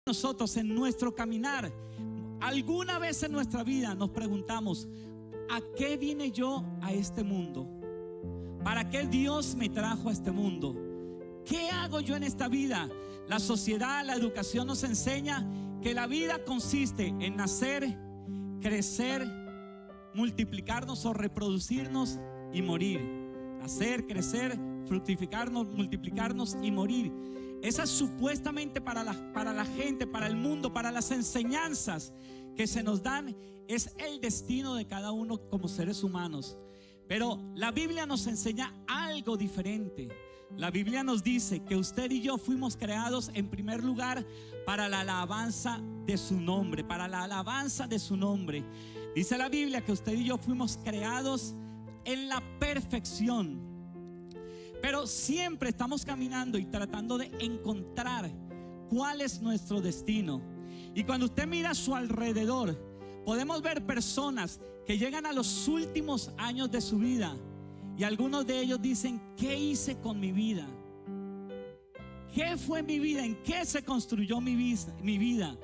Nosotros en nuestro caminar, alguna vez en nuestra vida nos preguntamos: ¿a qué vine yo a este mundo? ¿Para qué Dios me trajo a este mundo? ¿Qué hago yo en esta vida? La sociedad, la educación nos enseña que la vida consiste en nacer, crecer, multiplicarnos o reproducirnos y morir. Nacer, crecer, fructificarnos, multiplicarnos y morir. Esa es supuestamente para la gente, para el mundo, para las enseñanzas que se nos dan, es el destino de cada uno como seres humanos. Pero la Biblia nos enseña algo diferente. La Biblia nos dice que usted y yo fuimos creados en primer lugar para la alabanza de su nombre, para la alabanza de su nombre. Dice la Biblia que usted y yo fuimos creados en la perfección. Pero siempre estamos caminando y tratando de encontrar cuál es nuestro destino. Y cuando usted mira a su alrededor, podemos ver personas que llegan a los últimos años de su vida y algunos de ellos dicen: ¿qué hice con mi vida? ¿Qué fue mi vida? ¿En qué se construyó mi vida?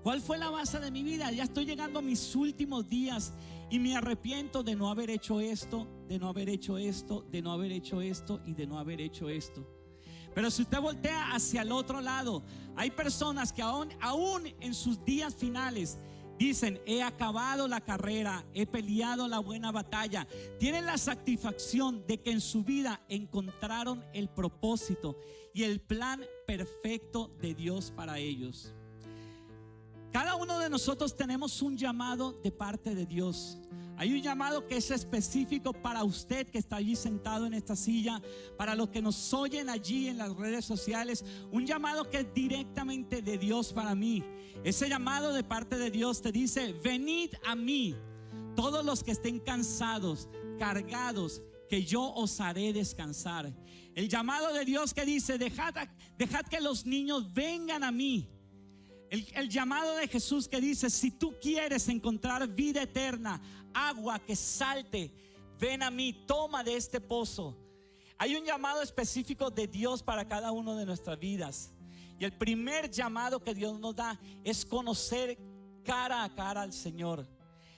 ¿Cuál fue la base de mi vida? Ya estoy llegando a mis últimos días y me arrepiento de no haber hecho esto, de no haber hecho esto, de no haber hecho esto y de no haber hecho esto. Pero si usted voltea hacia el otro lado, hay personas que aún en sus días finales dicen: he acabado la carrera, he peleado la buena batalla. Tienen la satisfacción de que en su vida encontraron el propósito y el plan perfecto de Dios para ellos. Cada uno de nosotros tenemos un llamado de parte de Dios. Hay un llamado que es específico para usted que está allí sentado en esta silla, para los que nos oyen allí en las redes sociales. Un llamado que es directamente de Dios para mí. Ese llamado de parte de Dios te dice: venid a mí, todos los que estén cansados, cargados, que yo os haré descansar. El llamado de Dios que dice: dejad que los niños vengan a mí. El llamado de Jesús que dice: si tú quieres encontrar vida eterna, agua que salte, ven a mí, toma de este pozo. Hay un llamado específico de Dios para cada uno de nuestras vidas. Y el primer llamado que Dios nos da es conocer cara a cara al Señor.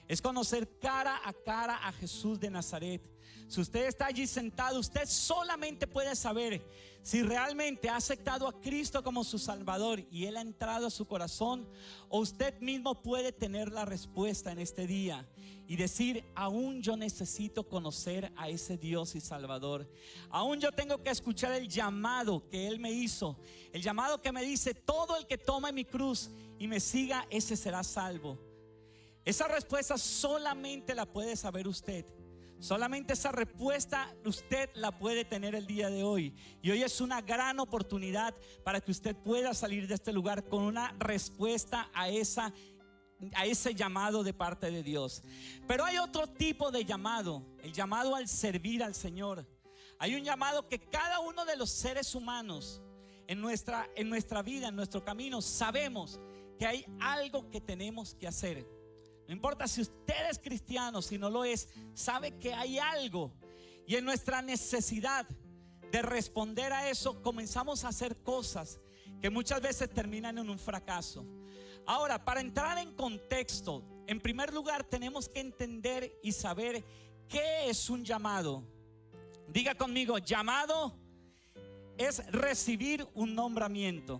Es conocer cara a Jesús de Nazaret. Si usted está allí sentado, usted solamente puede saber si realmente ha aceptado a Cristo como su Salvador y Él ha entrado a su corazón, o usted mismo puede tener la respuesta en este día y decir: aún yo necesito conocer a ese Dios y Salvador. Aún yo tengo que escuchar el llamado que Él me hizo, el llamado que me dice: todo el que tome mi cruz y me siga, ese será salvo. Esa respuesta solamente la puede saber usted. Solamente esa respuesta usted la puede tener el día de hoy. Y hoy es una gran oportunidad para que usted pueda salir de este lugar con una respuesta a ese llamado de parte de Dios. Pero hay otro tipo de llamado, el llamado al servir al Señor. Hay un llamado que cada uno de los seres humanos en nuestra vida, en nuestro camino, sabemos que hay algo que tenemos que hacer. No importa si usted es cristiano, si no lo es, sabe que hay algo. Y en nuestra necesidad de responder a eso, comenzamos a hacer cosas que muchas veces terminan en un fracaso. Ahora, para entrar en contexto, en primer lugar tenemos que entender y saber qué es un llamado. Diga conmigo: llamado es recibir un nombramiento.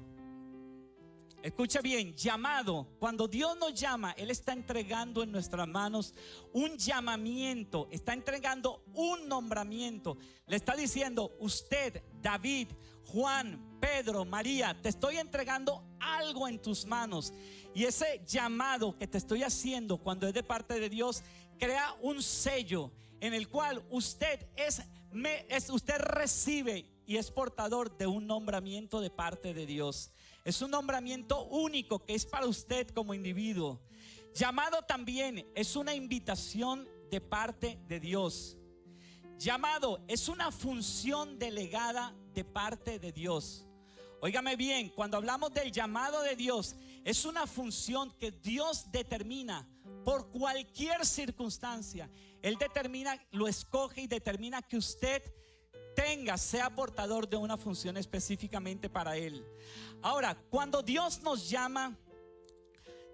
Escuche bien, llamado, cuando Dios nos llama, Él está entregando en nuestras manos un llamamiento, está entregando un nombramiento. Le está diciendo: usted, David, Juan, Pedro, María, te estoy entregando algo en tus manos. Y ese llamado que te estoy haciendo, cuando es de parte de Dios, crea un sello en el cual usted recibe y es portador de un nombramiento de parte de Dios. Es un nombramiento único que es para usted como individuo. Llamado también es una invitación de parte de Dios. Llamado es una función delegada de parte de Dios. Óigame bien, cuando hablamos del llamado de Dios, es una función que Dios determina por cualquier circunstancia. Él determina, lo escoge y determina que usted sea portador de una función específicamente para Él. Ahora, cuando Dios nos llama,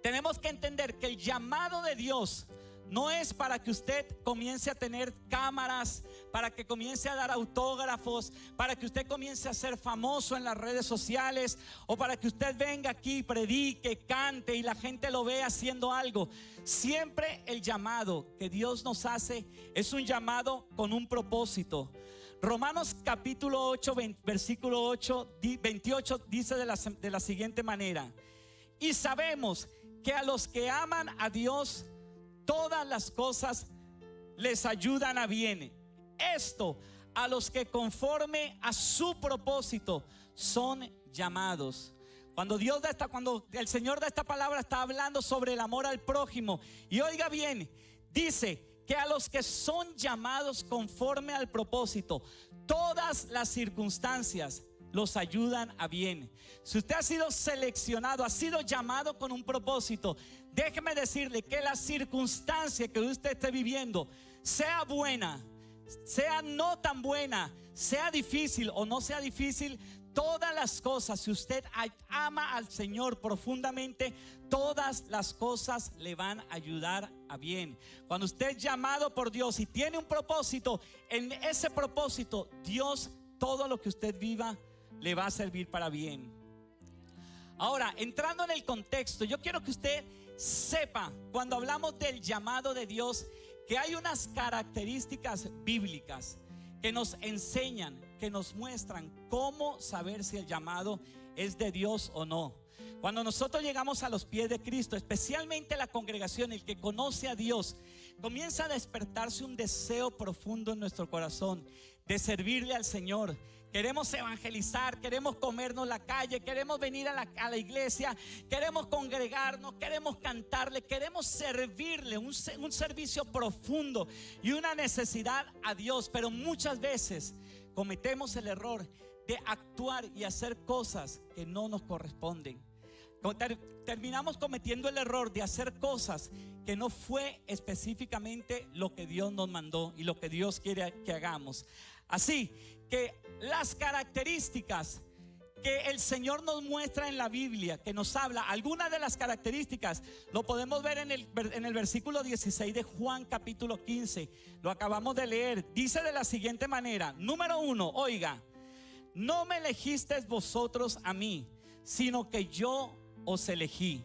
tenemos que entender que el llamado de Dios no es para que usted comience a tener cámaras, para que comience a dar autógrafos, para que usted comience a ser famoso en las redes sociales, o para que usted venga aquí, predique, cante y la gente lo vea haciendo algo. Siempre el llamado que Dios nos hace es un llamado con un propósito. Romanos capítulo 8, versículo 28 dice de la siguiente manera: y sabemos que a los que aman a Dios, todas las cosas les ayudan a bien. Esto a los que conforme a su propósito son llamados. Cuando el Señor de esta palabra está hablando sobre el amor al prójimo, y oiga bien, dice que a los que son llamados conforme al propósito, todas las circunstancias los ayudan a bien. Si usted ha sido seleccionado, ha sido llamado con un propósito, déjeme decirle que la circunstancia que usted esté viviendo, sea buena, sea no tan buena, sea difícil o no sea difícil, todas las cosas, si usted ama al Señor profundamente, todas las cosas le van a ayudar a bien. Cuando usted es llamado por Dios y tiene un propósito, en ese propósito Dios, todo lo que usted viva le va a servir para bien. Ahora, entrando en el contexto, yo quiero que usted sepa, cuando hablamos del llamado de Dios, que hay unas características bíblicas que nos enseñan, que nos muestran cómo saber si el llamado es de Dios o no. Cuando nosotros llegamos a los pies de Cristo, especialmente la congregación, el que conoce a Dios, comienza a despertarse un deseo profundo en nuestro corazón de servirle al Señor. Queremos evangelizar, queremos comernos la calle, queremos venir a la iglesia, queremos congregarnos, queremos cantarle, queremos servirle, un servicio profundo y una necesidad a Dios. Pero muchas veces cometemos el error de actuar y hacer cosas que no nos corresponden. Terminamos cometiendo el error de hacer cosas que no fue específicamente lo que Dios nos mandó y lo que Dios quiere que hagamos. Así que las características que el Señor nos muestra en la Biblia, que nos habla, algunas de las características lo podemos ver en el versículo 16 de Juan capítulo 15. Lo acabamos de leer. Dice de la siguiente manera: número 1, oiga, no me elegisteis vosotros a mí, sino que yo os elegí.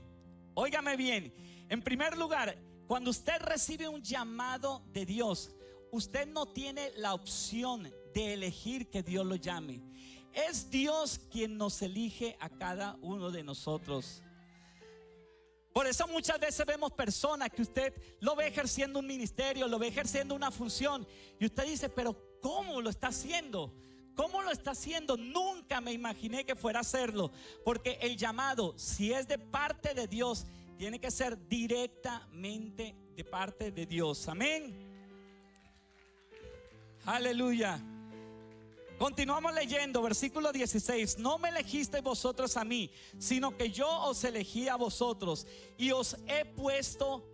Óigame bien, en primer lugar, cuando usted recibe un llamado de Dios, usted no tiene la opción de elegir que Dios lo llame. Es Dios quien nos elige a cada uno de nosotros. Por eso muchas veces vemos personas que usted lo ve ejerciendo un ministerio, lo ve ejerciendo una función, y usted dice: pero ¿cómo lo está haciendo? ¿Cómo lo está haciendo? Nunca me imaginé que fuera a hacerlo. Porque el llamado, si es de parte de Dios, tiene que ser directamente de parte de Dios. Amén. Aleluya. Continuamos leyendo, versículo 16. No me elegisteis vosotros a mí, sino que yo os elegí a vosotros y os he puesto.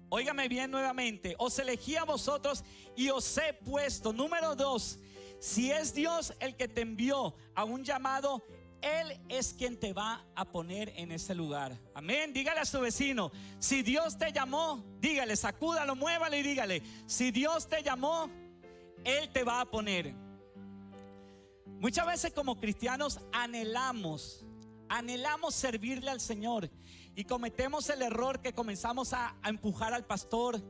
Óigame bien nuevamente. Os elegí a vosotros y os he puesto. Número 2. Si es Dios el que te envió a un llamado, Él es quien te va a poner en ese lugar. Amén. Dígale a su vecino: si Dios te llamó, dígale, sacúdalo, muévalo y dígale: si Dios te llamó, Él te va a poner. Muchas veces como cristianos anhelamos servirle al Señor, y cometemos el error que comenzamos a empujar al pastor,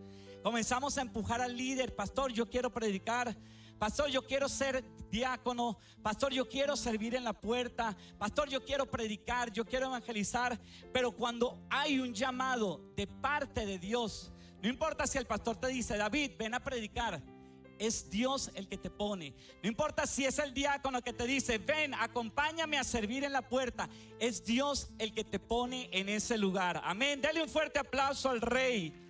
comenzamos a empujar al líder. Pastor, yo quiero predicar. Pastor, yo quiero ser diácono. Pastor, yo quiero servir en la puerta. Pastor, yo quiero predicar, yo quiero evangelizar. Pero cuando hay un llamado de parte de Dios, no importa si el pastor te dice: David, ven a predicar, es Dios el que te pone. No importa si es el diácono que te dice: ven, acompáñame a servir en la puerta, es Dios el que te pone en ese lugar. Amén. Dale un fuerte aplauso al Rey.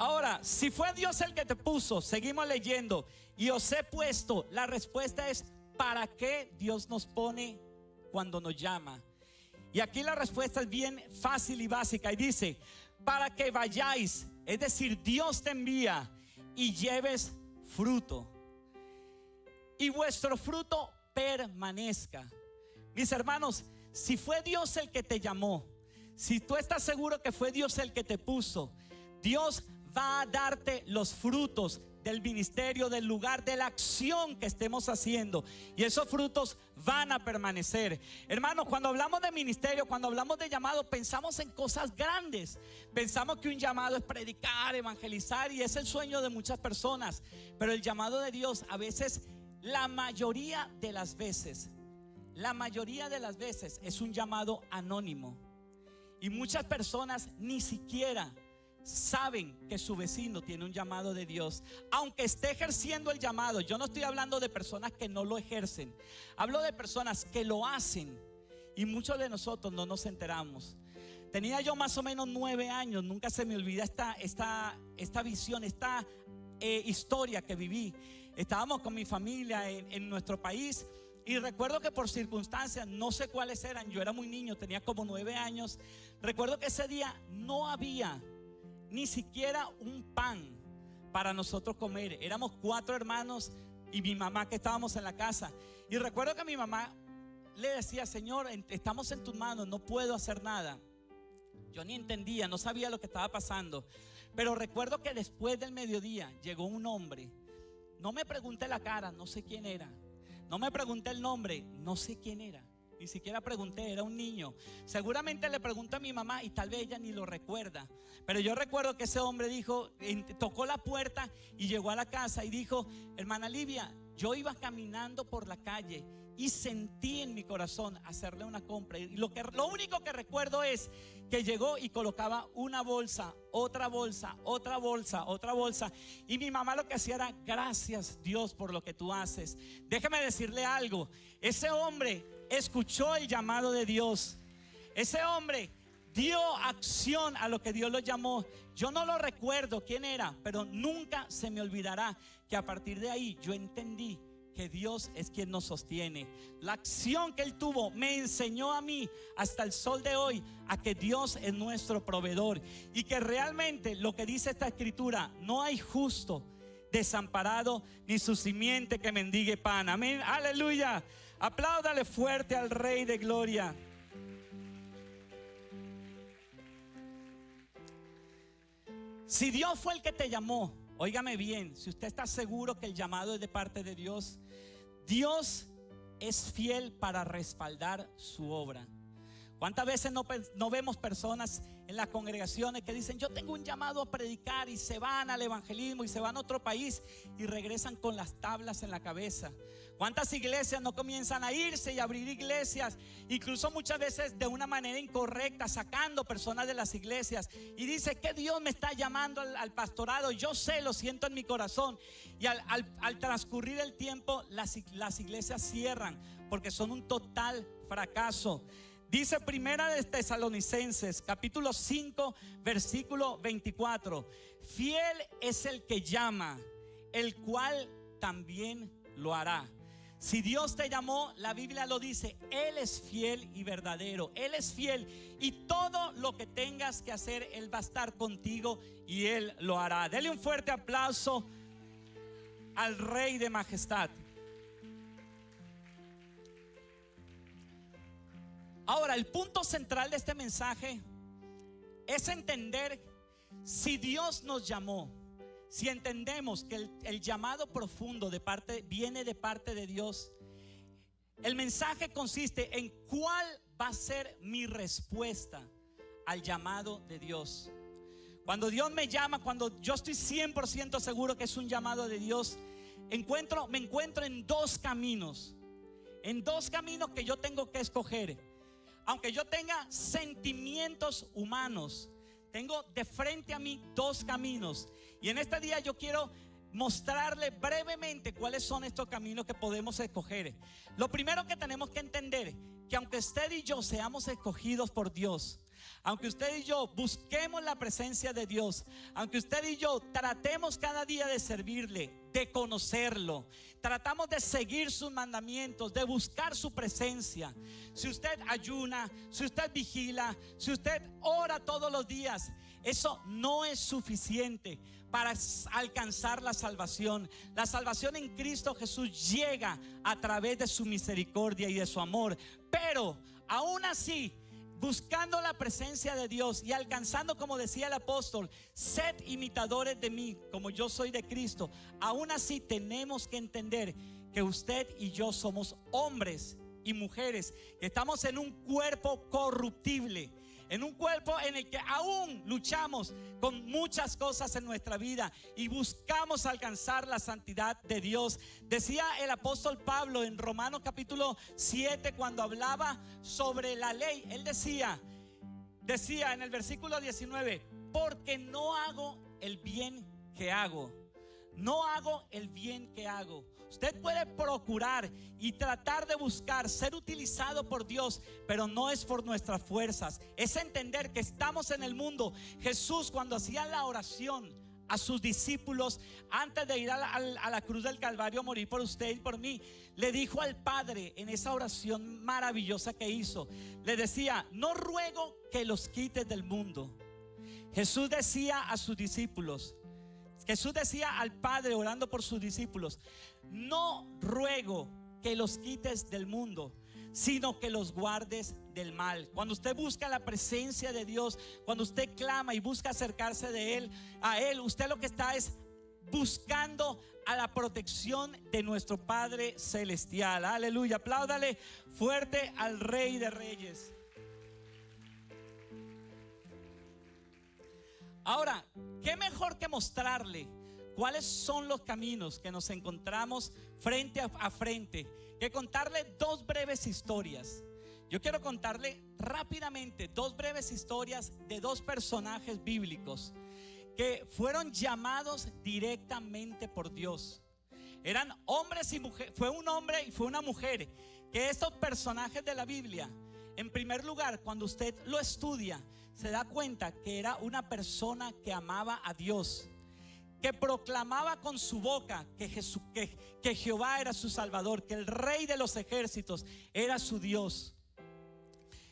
Ahora, si fue Dios el que te puso, seguimos leyendo, y os he puesto, la respuesta es: ¿para qué Dios nos pone cuando nos llama? Y aquí la respuesta es bien fácil y básica, y dice: para que vayáis, es decir, Dios te envía y lleves fruto, y vuestro fruto permanezca. Mis hermanos, si fue Dios el que te llamó, si tú estás seguro que fue Dios el que te puso, Dios va a darte los frutos del ministerio, del lugar, de la acción que estemos haciendo, y esos frutos van a permanecer. Hermanos, cuando hablamos de ministerio, cuando hablamos de llamado, pensamos en cosas grandes. Pensamos que un llamado es predicar, evangelizar, y es el sueño de muchas personas. Pero el llamado de Dios, a veces, la mayoría de las veces es un llamado anónimo, y muchas personas ni siquiera saben que su vecino tiene un llamado de Dios, aunque esté ejerciendo el llamado. Yo no estoy hablando de personas que no lo ejercen, hablo de personas que lo hacen, y muchos de nosotros no nos enteramos. Tenía yo más o menos 9 años, nunca se me olvida esta visión, esta historia que viví. Estábamos con mi familia en nuestro país, y recuerdo que por circunstancias, no sé cuáles eran, yo era muy niño, tenía como 9 años. Recuerdo que ese día no había ni siquiera un pan para nosotros comer. Éramos 4 hermanos y mi mamá, que estábamos en la casa. Y recuerdo que mi mamá le decía: Señor, estamos en tus manos, no puedo hacer nada. Yo ni entendía, no sabía lo que estaba pasando. Pero recuerdo que después del mediodía llegó un hombre. No me pregunté la cara, no sé quién era. No me pregunté el nombre, no sé quién era. Ni siquiera pregunté, era un niño. Seguramente le pregunto a mi mamá y tal vez ella ni lo recuerda. Pero yo recuerdo que ese hombre dijo, tocó la puerta y llegó a la casa y dijo: hermana Livia, yo iba caminando por la calle y sentí en mi corazón hacerle una compra. Y lo único que recuerdo es que llegó y colocaba una bolsa, otra bolsa, otra bolsa, otra bolsa. Y mi mamá lo que hacía era: gracias Dios por lo que tú haces. Déjame decirle algo, ese hombre escuchó el llamado de Dios. Ese hombre dio acción a lo que Dios lo llamó. Yo no lo recuerdo quién era, pero nunca se me olvidará que a partir de ahí yo entendí que Dios es quien nos sostiene. La acción que él tuvo me enseñó a mí hasta el sol de hoy a que Dios es nuestro proveedor, y que realmente lo que dice esta escritura: no hay justo desamparado, ni su simiente que mendigue pan. Amén, aleluya. Apláudale fuerte al Rey de Gloria. Si Dios fue el que te llamó, óigame bien, si usted está seguro que el llamado es de parte de Dios, Dios es fiel para respaldar su obra. ¿Cuántas veces no vemos personas en las congregaciones que dicen: yo tengo un llamado a predicar, y se van al evangelismo y se van a otro país y regresan con las tablas en la cabeza? ¿Cuántas iglesias no comienzan a irse y abrir iglesias, incluso muchas veces de una manera incorrecta, sacando personas de las iglesias? Y dice que Dios me está llamando al pastorado. Yo sé, lo siento en mi corazón. Y al transcurrir el tiempo, las iglesias cierran porque son un total fracaso. Dice Primera de Tesalonicenses, capítulo 5, versículo 24: fiel es el que llama, el cual también lo hará. Si Dios te llamó, la Biblia lo dice, Él es fiel y verdadero. Él es fiel, y todo lo que tengas que hacer, Él va a estar contigo y Él lo hará. Dele un fuerte aplauso al Rey de Majestad. Ahora, el punto central de este mensaje es entender: si Dios nos llamó, si entendemos que el llamado profundo viene de parte de Dios, el mensaje consiste en cuál va a ser mi respuesta al llamado de Dios. Cuando Dios me llama, cuando yo estoy 100% seguro que es un llamado de Dios, me encuentro en 2 caminos. En 2 caminos que yo tengo que escoger. Aunque yo tenga sentimientos humanos, tengo de frente a mí 2 caminos. Y en este día yo quiero mostrarle brevemente cuáles son estos caminos que podemos escoger. Lo primero que tenemos que entender, que aunque usted y yo seamos escogidos por Dios, aunque usted y yo busquemos la presencia de Dios, aunque usted y yo tratemos cada día de servirle, de conocerlo, tratamos de seguir sus mandamientos, de buscar su presencia. Si usted ayuna, si usted vigila, si usted ora todos los días, eso no es suficiente para alcanzar la salvación. La salvación en Cristo Jesús llega a través de su misericordia y de su amor. Pero aún así, buscando la presencia de Dios y alcanzando, como decía el apóstol, sed imitadores de mí, como yo soy de Cristo. Aún así tenemos que entender que usted y yo somos hombres y mujeres que estamos en un cuerpo corruptible, en un cuerpo en el que aún luchamos con muchas cosas en nuestra vida y buscamos alcanzar la santidad de Dios. Decía el apóstol Pablo en Romanos capítulo 7, cuando hablaba sobre la ley, él decía en el versículo 19: porque no hago el bien que hago. No hago el bien que hago. Usted puede procurar y tratar de buscar ser utilizado por Dios, pero no es por nuestras fuerzas. Es entender que estamos en el mundo. Jesús, cuando hacía la oración a sus discípulos antes de ir a la cruz del Calvario a morir por usted y por mí, le dijo al Padre en esa oración maravillosa que hizo, le decía: no ruego que los quites del mundo. Jesús decía a sus discípulos, Jesús decía al Padre orando por sus discípulos: no ruego que los quites del mundo, sino que los guardes del mal. Cuando usted busca la presencia de Dios, cuando usted clama y busca acercarse a Él, usted lo que está es buscando a la protección de nuestro Padre Celestial. Aleluya, apláudale fuerte al Rey de Reyes. Ahora, ¿qué mejor que mostrarle cuáles son los caminos que nos encontramos frente a frente que contarle dos breves historias? Yo quiero contarle rápidamente dos breves historias de dos personajes bíblicos que fueron llamados directamente por Dios. Eran hombres y mujeres, fue un hombre y fue una mujer, que estos personajes de la Biblia, en primer lugar, cuando usted lo estudia, se da cuenta que era una persona que amaba a Dios, que proclamaba con su boca que Jehová era su Salvador, que el Rey de los ejércitos era su Dios.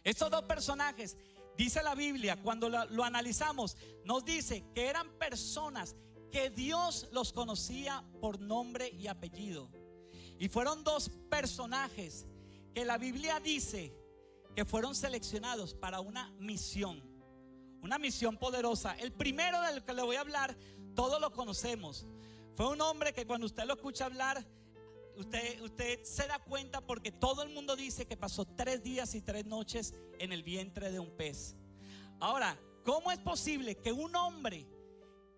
Estos dos personajes, dice la Biblia, cuando lo analizamos, nos dice que eran personas que Dios los conocía por nombre y apellido. Y fueron dos personajes que la Biblia dice que fueron seleccionados para una misión poderosa. El primero del que le voy a hablar, todos lo conocemos. Fue un hombre que cuando usted lo escucha hablar, usted se da cuenta, porque todo el mundo dice que pasó 3 días y 3 noches en el vientre de un pez. Ahora, ¿cómo es posible que un hombre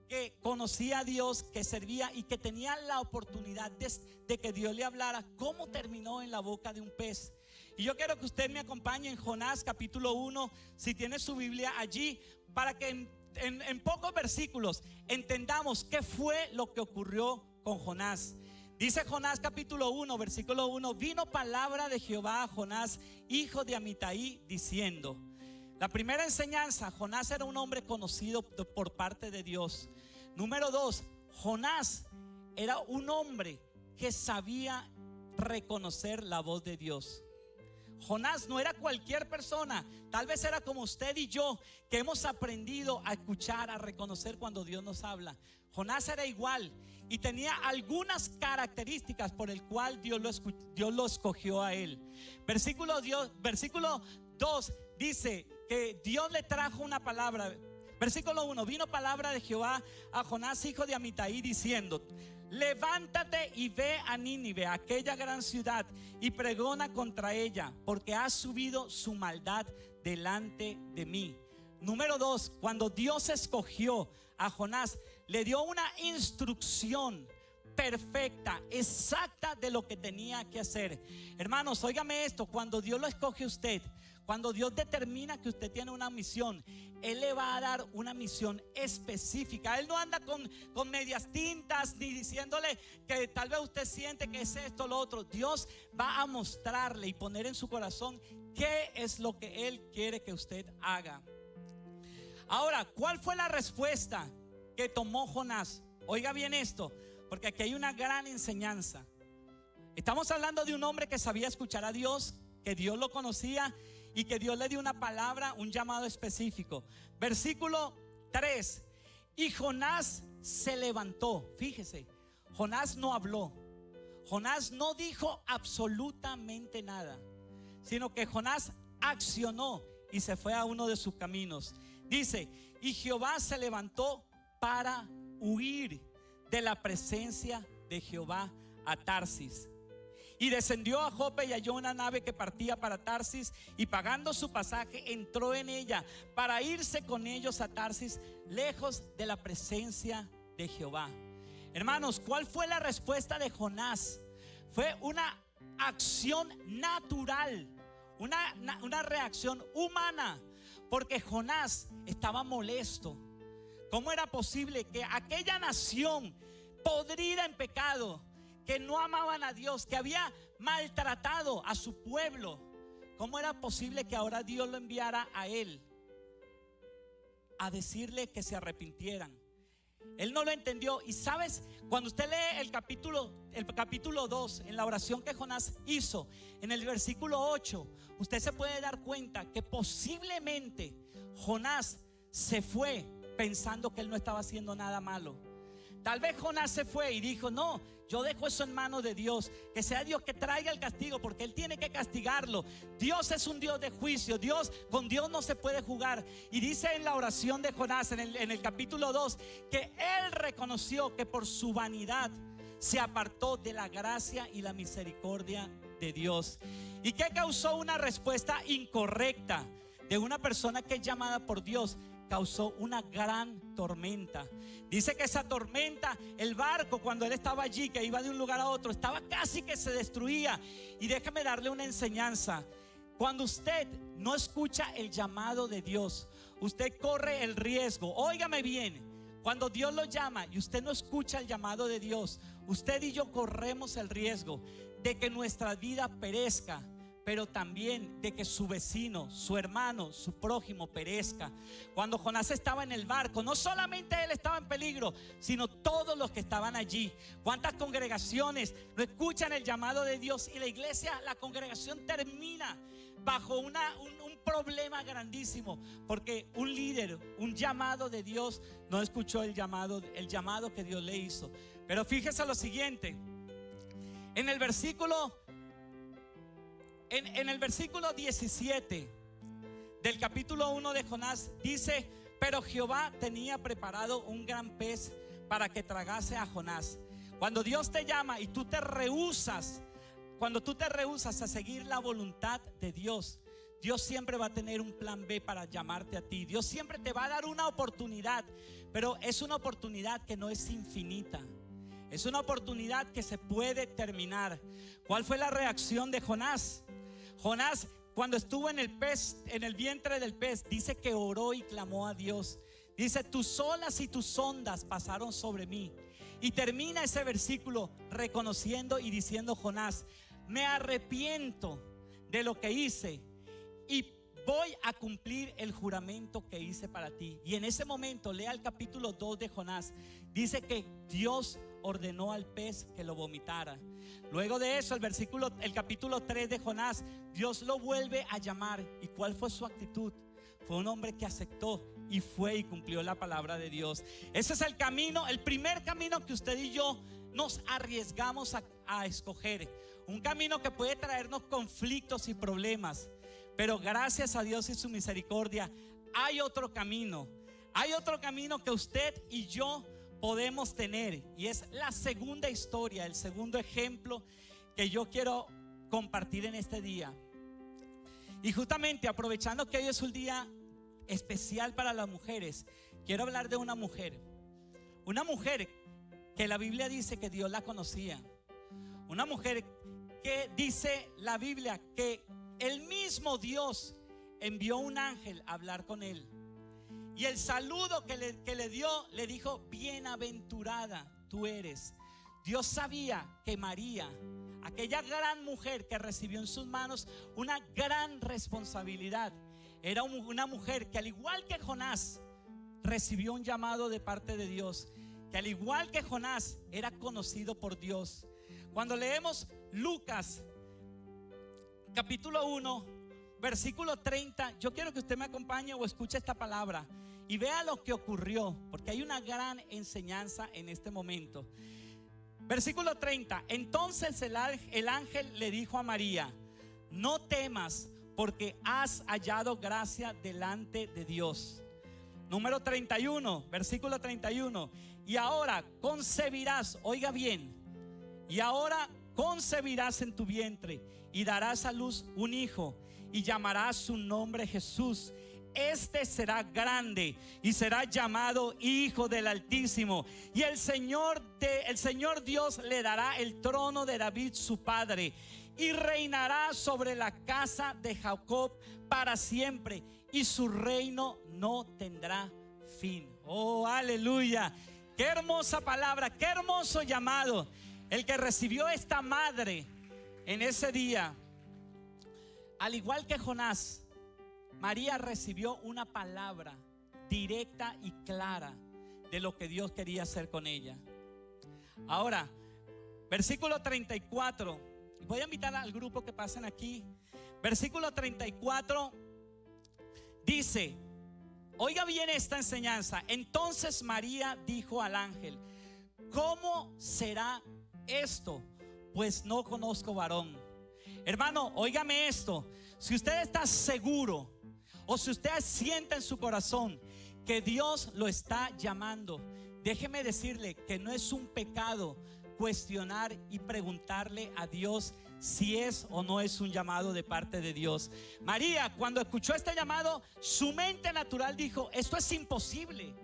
que conocía a Dios, que servía y que tenía la oportunidad de que Dios le hablara, cómo terminó en la boca de un pez? Y yo quiero que usted me acompañe en Jonás capítulo 1, si tiene su Biblia allí, para que en pocos versículos entendamos qué fue lo que ocurrió con Jonás. Dice Jonás capítulo 1, versículo 1: vino palabra de Jehová a Jonás, hijo de Amitai, diciendo. La primera enseñanza: Jonás era un hombre conocido por parte de Dios. Número 2, Jonás era un hombre que sabía reconocer la voz de Dios. Jonás no era cualquier persona. Tal vez era como usted y yo, que hemos aprendido a escuchar, a reconocer cuando Dios nos habla. Jonás era igual y tenía algunas características por el cual Dios lo escogió a él. Versículo 2 dice que Dios le trajo una palabra. Versículo 1: vino palabra de Jehová a Jonás, hijo de Amitai, diciendo: levántate y ve a Nínive, aquella gran ciudad, y pregona contra ella, porque ha subido su maldad delante de mí. Número 2, cuando Dios escogió a Jonás, le dio una instrucción perfecta, exacta de lo que tenía que hacer. Hermanos, óigame esto: cuando Dios lo escoge a usted, cuando Dios determina que usted tiene una misión, Él le va a dar una misión específica. Él no anda con medias tintas, ni diciéndole que tal vez usted siente que es esto o lo otro. Dios va a mostrarle y poner en su corazón qué es lo que Él quiere que usted haga. Ahora, ¿cuál fue la respuesta que tomó Jonás? Oiga bien esto, porque aquí hay una gran enseñanza. Estamos hablando de un hombre que sabía escuchar a Dios, que Dios lo conocía y que Dios le dio una palabra, un llamado específico. Versículo 3. Y Jonás se levantó. Fíjese, Jonás no habló. Jonás no dijo absolutamente nada, sino que Jonás accionó y se fue a uno de sus caminos. Dice, y Jehová se levantó para huir de la presencia de Jehová a Tarsis. Y descendió a Jope y halló una nave que partía para Tarsis, y pagando su pasaje entró en ella para irse con ellos a Tarsis, lejos de la presencia de Jehová. Hermanos, ¿cuál fue la respuesta de Jonás? Fue una acción natural, una reacción humana, porque Jonás estaba molesto. ¿Cómo era posible que aquella nación podrida en pecado, que no amaban a Dios, que había maltratado a su pueblo, cómo era posible que ahora Dios lo enviara a él a decirle que se arrepintieran? Él no lo entendió. Y sabes, cuando usted lee el capítulo 2, en la oración que Jonás hizo, en el versículo 8, usted se puede dar cuenta que posiblemente Jonás se fue pensando que él no estaba haciendo nada malo. Tal vez Jonás se fue y dijo: no, yo dejo eso en manos de Dios, que sea Dios que traiga el castigo, porque Él tiene que castigarlo. Dios es un Dios de juicio. Con Dios no se puede jugar. Y dice en la oración de Jonás, en el capítulo 2, que él reconoció que por su vanidad se apartó de la gracia y la misericordia de Dios. ¿Y qué causó una respuesta incorrecta de una persona que es llamada por Dios? Causó una gran tormenta. Dice que esa tormenta, el barco, cuando él estaba allí, que iba de un lugar a otro, estaba casi que se destruía. Y déjame darle una enseñanza. Cuando usted no escucha el llamado de Dios, usted corre el riesgo. Óigame bien, cuando Dios lo llama y usted no escucha el llamado de Dios, usted y yo corremos el riesgo de que nuestra vida perezca, pero también de que su vecino, su hermano, su prójimo perezca. Cuando Jonás estaba en el barco, no solamente él estaba en peligro, sino todos los que estaban allí. ¿Cuántas congregaciones no escuchan el llamado de Dios? Y la iglesia, la congregación termina bajo un problema grandísimo, porque un líder, un llamado de Dios, no escuchó el llamado que Dios le hizo. Pero fíjese lo siguiente, en el versículo 17 del capítulo 1 de Jonás dice: pero Jehová tenía preparado un gran pez para que tragase a Jonás. Cuando Dios te llama y tú te rehusas, cuando tú te rehusas a seguir la voluntad de Dios, Dios siempre va a tener un plan B para llamarte a ti. Dios siempre te va a dar una oportunidad, pero es una oportunidad que no es infinita. Es una oportunidad que se puede terminar. ¿Cuál fue la reacción de Jonás? Jonás, cuando estuvo en el vientre del pez, dice que oró y clamó a Dios. Dice: tus olas y tus ondas pasaron sobre mí. Y termina ese versículo reconociendo y diciendo Jonás: me arrepiento de lo que hice y voy a cumplir el juramento que hice para ti. Y en ese momento, lea el capítulo 2 de Jonás, dice que Dios ordenó al pez que lo vomitara. Luego de eso, el capítulo 3 de Jonás, Dios lo vuelve a llamar. ¿Y cuál fue su actitud? Fue un hombre que aceptó y fue y cumplió la palabra de Dios. Ese es el camino, el primer camino que usted y yo nos arriesgamos a escoger. Un camino que puede traernos conflictos y problemas, pero gracias a Dios y su misericordia hay otro camino. Hay otro camino que usted y yo podemos tener, y es la segunda historia, el segundo ejemplo que yo quiero compartir en este día. Y justamente aprovechando que hoy es un día especial para las mujeres, quiero hablar de una mujer que la Biblia dice que Dios la conocía. Una mujer que dice la Biblia que el mismo Dios envió un ángel a hablar con él. Y el saludo que le dio, le dijo: bienaventurada tú eres. Dios sabía que María, aquella gran mujer que recibió en sus manos una gran responsabilidad, era una mujer que, al igual que Jonás, recibió un llamado de parte de Dios, que al igual que Jonás era conocido por Dios. Cuando leemos Lucas capítulo 1 versículo 30, yo quiero que usted me acompañe o escuche esta palabra y vea lo que ocurrió, porque hay una gran enseñanza en este momento. Versículo 30. Entonces el ángel le dijo a María: no temas, porque has hallado gracia delante de Dios. Número 31, versículo 31. Y ahora concebirás, oiga bien, y ahora concebirás en tu vientre y darás a luz un hijo, y llamarás su nombre Jesús. Este será grande y será llamado Hijo del Altísimo, y el Señor Dios le dará el trono de David su padre, y reinará sobre la casa de Jacob para siempre, y su reino no tendrá fin. Oh, aleluya. Qué hermosa palabra, qué hermoso llamado el que recibió esta madre en ese día. Al igual que Jonás, María recibió una palabra directa y clara de lo que Dios quería hacer con ella. Ahora, versículo 34. Voy a invitar al grupo que pasen aquí. Versículo 34 dice: oiga bien esta enseñanza. Entonces María dijo al ángel: ¿cómo será esto? Pues no conozco varón. Hermano, óigame esto. Si usted está seguro, o si usted siente en su corazón que Dios lo está llamando, déjeme decirle que no es un pecado cuestionar y preguntarle a Dios si es o no es un llamado de parte de Dios. María, cuando escuchó este llamado, su mente natural dijo: esto es imposible.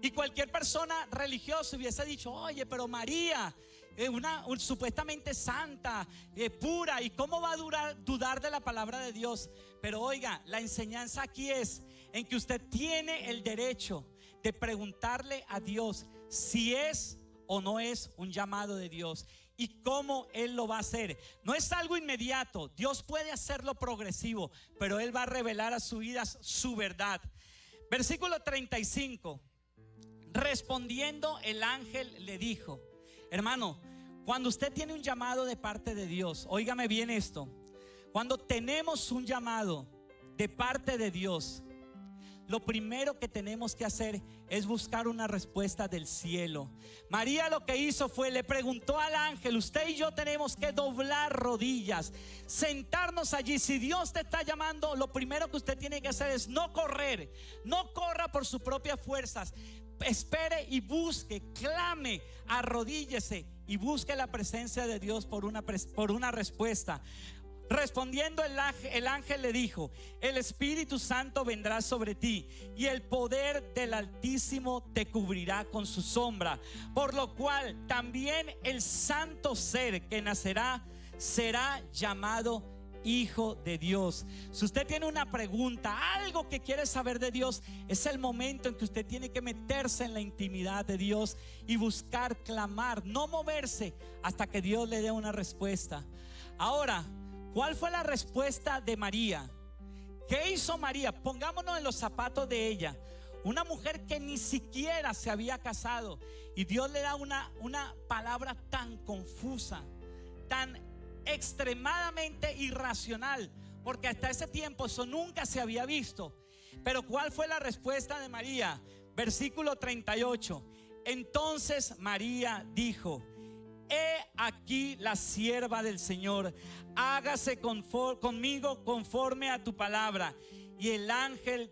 Y cualquier persona religiosa hubiese dicho: oye, pero María, una supuestamente santa, pura, ¿y cómo va a dudar de la palabra de Dios? Pero oiga, la enseñanza aquí es en que usted tiene el derecho de preguntarle a Dios si es o no es un llamado de Dios, y cómo Él lo va a hacer. No es algo inmediato. Dios puede hacerlo progresivo, pero Él va a revelar a su vida su verdad. Versículo 35. Respondiendo el ángel le dijo: hermano, cuando usted tiene un llamado de parte de Dios, óigame bien esto, cuando tenemos un llamado de parte de Dios, lo primero que tenemos que hacer es buscar una respuesta del cielo. María lo que hizo fue, le preguntó al ángel: usted y yo tenemos que doblar rodillas, sentarnos allí. Si Dios te está llamando, lo primero que usted tiene que hacer es no correr, no corra por sus propias fuerzas. Espere y busque, clame, arrodíllese y busque la presencia de Dios por una respuesta. Respondiendo el ángel le dijo: el Espíritu Santo vendrá sobre ti, y el poder del Altísimo te cubrirá con su sombra, por lo cual también el santo ser que nacerá será llamado Hijo de Dios. Si usted tiene una pregunta, algo que quiere saber de Dios, es el momento en que usted tiene que meterse en la intimidad de Dios y buscar, clamar, no moverse hasta que Dios le dé una respuesta. Ahora, ¿cuál fue la respuesta de María? ¿Qué hizo María? Pongámonos en los zapatos de ella. Una mujer que ni siquiera se había casado, y Dios le da una palabra tan confusa, tan extremadamente irracional, porque hasta ese tiempo eso nunca se había visto. Pero ¿cuál fue la respuesta de María? Versículo 38. Entonces María dijo: he aquí la sierva del Señor, hágase conmigo conforme a tu palabra. Y el ángel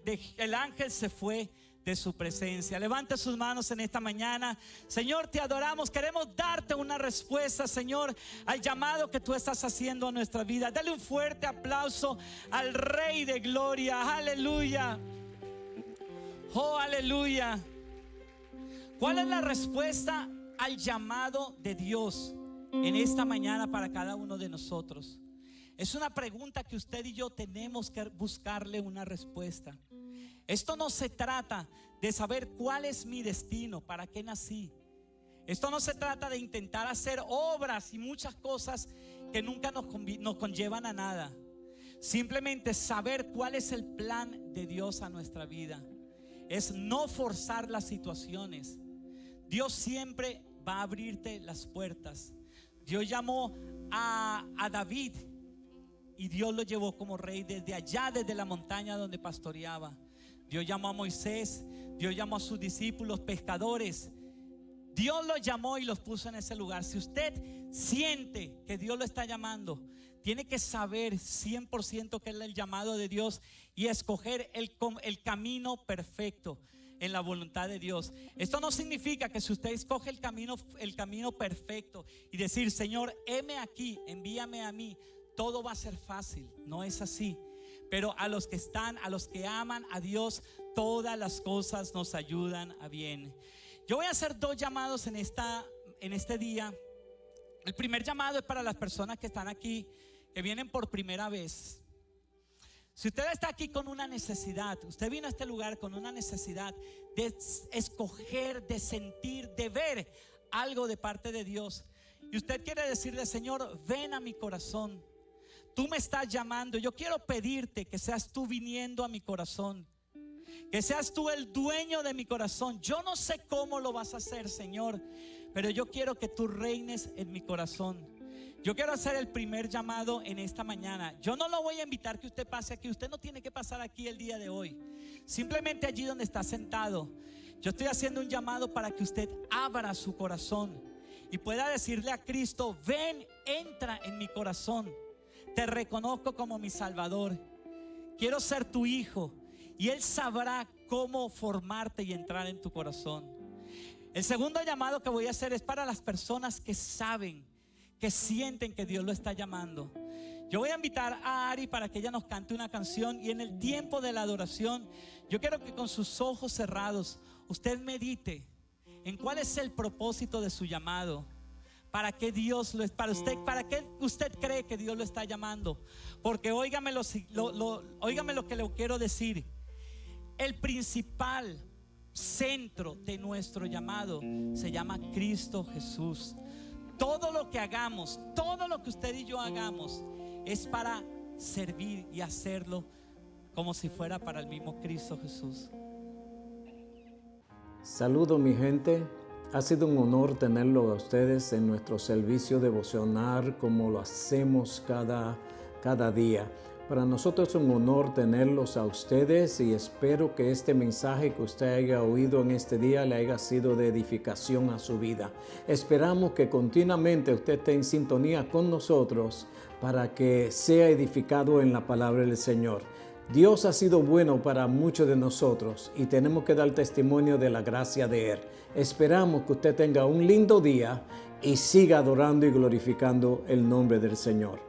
se fue de su presencia. Levante sus manos en esta mañana. Señor, te adoramos. Queremos darte una respuesta, Señor, al llamado que tú estás haciendo a nuestra vida. Dale un fuerte aplauso al Rey de Gloria. Aleluya. Oh, aleluya. ¿Cuál es la respuesta al llamado de Dios en esta mañana para cada uno de nosotros? Es una pregunta que usted y yo tenemos que buscarle una respuesta. Esto no se trata de saber cuál es mi destino, para qué nací. Esto no se trata de intentar hacer obras y muchas cosas que nunca nos conllevan a nada. Simplemente saber cuál es el plan de Dios a nuestra vida. es no forzar las situaciones. Dios siempre va a abrirte las puertas. Dios llamó a David y Dios lo llevó como rey desde allá, desde la montaña donde pastoreaba. Dios llamó a Moisés, Dios llamó a sus discípulos pescadores. Dios los llamó y los puso en ese lugar. Si usted siente que Dios lo está llamando, tiene que saber 100% que es el llamado de Dios y escoger el camino perfecto en la voluntad de Dios. Esto no significa que si usted escoge el camino perfecto y decir: Señor, heme aquí, envíame a mí, todo va a ser fácil. No es así. Pero a los que aman a Dios, todas las cosas nos ayudan a bien. Yo voy a hacer 2 llamados en este día. El primer llamado es para las personas que están aquí, que vienen por primera vez. Si usted está aquí con una necesidad, usted vino a este lugar con una necesidad de escoger, de sentir, de ver algo de parte de Dios, y usted quiere decirle: Señor, ven a mi corazón, tú me estás llamando, yo quiero pedirte que seas tú viniendo a mi corazón, que seas tú el dueño de mi corazón. Yo no sé cómo lo vas a hacer, Señor, pero yo quiero que tú reines en mi corazón. Yo quiero hacer el primer llamado en esta mañana. Yo no lo voy a invitar que usted pase aquí. Usted no tiene que pasar aquí el día de hoy. Simplemente allí donde está sentado, yo estoy haciendo un llamado para que usted abra su corazón y pueda decirle a Cristo: ven, entra en mi corazón. Te reconozco como mi Salvador. Quiero ser tu hijo. Y Él sabrá cómo formarte y entrar en tu corazón. El segundo llamado que voy a hacer es para las personas que saben, que sienten que Dios lo está llamando. Yo voy a invitar a Ari para que ella nos cante una canción, y en el tiempo de la adoración yo quiero que con sus ojos cerrados usted medite en cuál es el propósito de su llamado. ¿Para qué Dios lo es para usted? ¿Para qué usted cree que Dios lo está llamando? Porque óigame lo que le quiero decir. El principal centro de nuestro llamado se llama Cristo Jesús. Todo lo que hagamos, todo lo que usted y yo hagamos, es para servir y hacerlo como si fuera para el mismo Cristo Jesús. Saludo, mi gente. Ha sido un honor tenerlo a ustedes en nuestro servicio devocional, como lo hacemos cada día. Para nosotros es un honor tenerlos a ustedes, y espero que este mensaje que usted haya oído en este día le haya sido de edificación a su vida. Esperamos que continuamente usted esté en sintonía con nosotros para que sea edificado en la palabra del Señor. Dios ha sido bueno para muchos de nosotros y tenemos que dar testimonio de la gracia de Él. Esperamos que usted tenga un lindo día y siga adorando y glorificando el nombre del Señor.